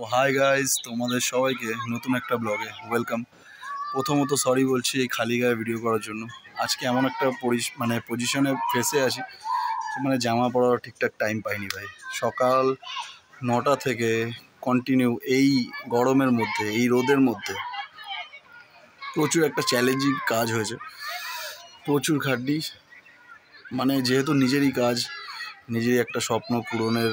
ও hi guys, তোমাদের সবাইকে নতুন একটা ব্লগে ওয়েলকাম। প্রথমত সরি বলছি এই খালি গায়ে ভিডিও করার জন্য। আজকে এমন একটা পজিশনে ফেসে আছি, জামা পরার ঠিকঠাক টাইম পাইনি ভাই। সকাল 9টা থেকে কন্টিনিউ এই গরমের মধ্যে, এই রোদের মধ্যে প্রচুর একটা চ্যালেঞ্জিং কাজ হয়েছে, প্রচুর খাটনি। যেহেতু নিজেরই কাজ, নিজেরই একটা স্বপ্ন পূরণের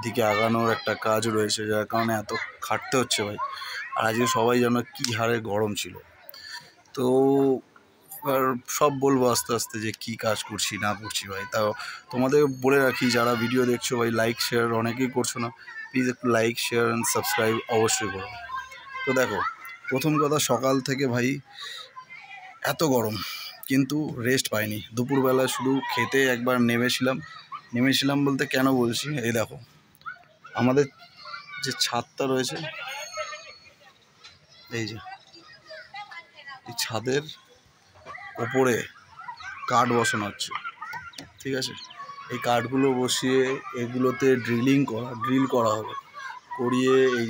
দিকে আগানোর একটা কাজ রয়েছে, যার কারণে এত খাটতে হচ্ছে ভাই। আর আজকে সবাই জানো কী হারে গরম ছিল। তো এবার সব বলবো আস্তে আস্তে যে কী কাজ করছি না করছি ভাই। তাও তোমাদের বলে রাখি, যারা ভিডিও দেখছো ভাই, লাইক শেয়ার অনেকেই করছো না, প্লিজ একটু লাইক শেয়ার অ্যান্ড সাবস্ক্রাইব অবশ্যই করো। তো দেখো, প্রথম কথা, সকাল থেকে ভাই এত গরম, কিন্তু রেস্ট পাইনি। দুপুরবেলা শুধু খেতে একবার নেমেছিলাম বলতে কেন বলছি, এই দেখো আমাদের যে ছাদটা রয়েছে, এই ছাদের ওপরে কাঠ বসানো হচ্ছে, ঠিক আছে। এই কাঠগুলো বসিয়ে এগুলোতে ড্রিল করা হবে, করিয়ে এই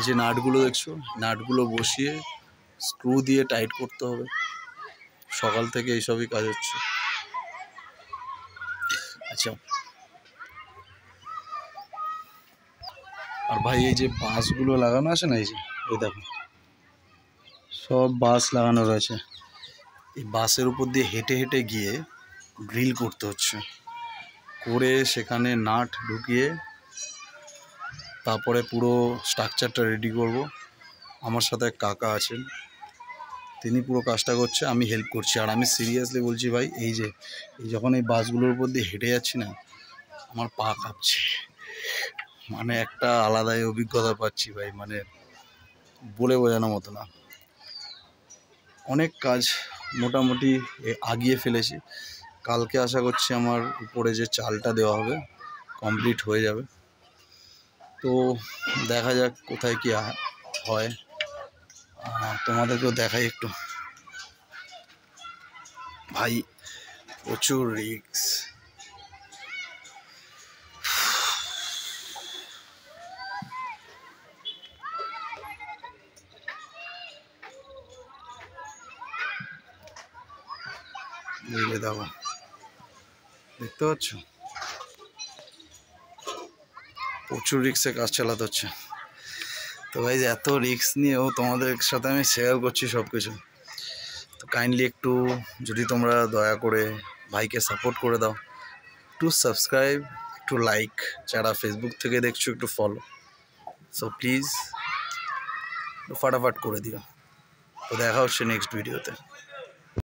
যে নাটগুলো দেখছো, নাটগুলো বসিয়ে স্ক্রু দিয়ে টাইট করতে হবে। সকাল থেকে এইসবই কাজ হচ্ছে। আচ্ছা, আর ভাই এই যে বাঁশগুলো লাগানো আছে না, এই দেখো সব বাঁশ লাগানো রয়েছে। এই বাঁশের উপর দিয়ে হেঁটে হেঁটে গিয়ে ড্রিল করতে হচ্ছে, করে সেখানে নাট ঢুকিয়ে তারপরে পুরো স্ট্রাকচারটা রেডি করব। আমার সাথে কাকা আছেন, তিনি পুরো কাজটা করছে, আমি হেল্প করছি। আর আমি সিরিয়াসলি বলছি ভাই, এই যখন এই বাসগুলোর উপর দিয়ে হেঁটে যাচ্ছি না, আমার পা কাঁপছে। একটা আলাদাই অভিজ্ঞতা পাচ্ছি ভাই, বলে বোঝানোর মতো না। অনেক কাজ মোটামুটি আগিয়ে ফেলেছি। কালকে আশা করছি আমার উপরে যে চালটা দেওয়া হবে কমপ্লিট হয়ে যাবে। তো দেখা যাক কোথায় কি হয়, তোমাদেরকেও দেখাই একটু। ভাই প্রচুর রিস্ক। দেখো, দেখতে পাচ্ছ প্রচুর রিস্কে কাজ চালাতে হচ্ছে। তো ভাই এত রিস্ক নিয়েও তোমাদের সাথে আমি শেয়ার করছি সব কিছু। তো কাইন্ডলি একটু, যদি তোমরা দয়া করে ভাইকে সাপোর্ট করে দাও, একটু সাবস্ক্রাইব, একটু লাইক, যারা ফেসবুক থেকে দেখছো একটু ফলো। সো প্লিজ ফাটাফাট করে দিও। তো দেখা হচ্ছে নেক্সট ভিডিওতে।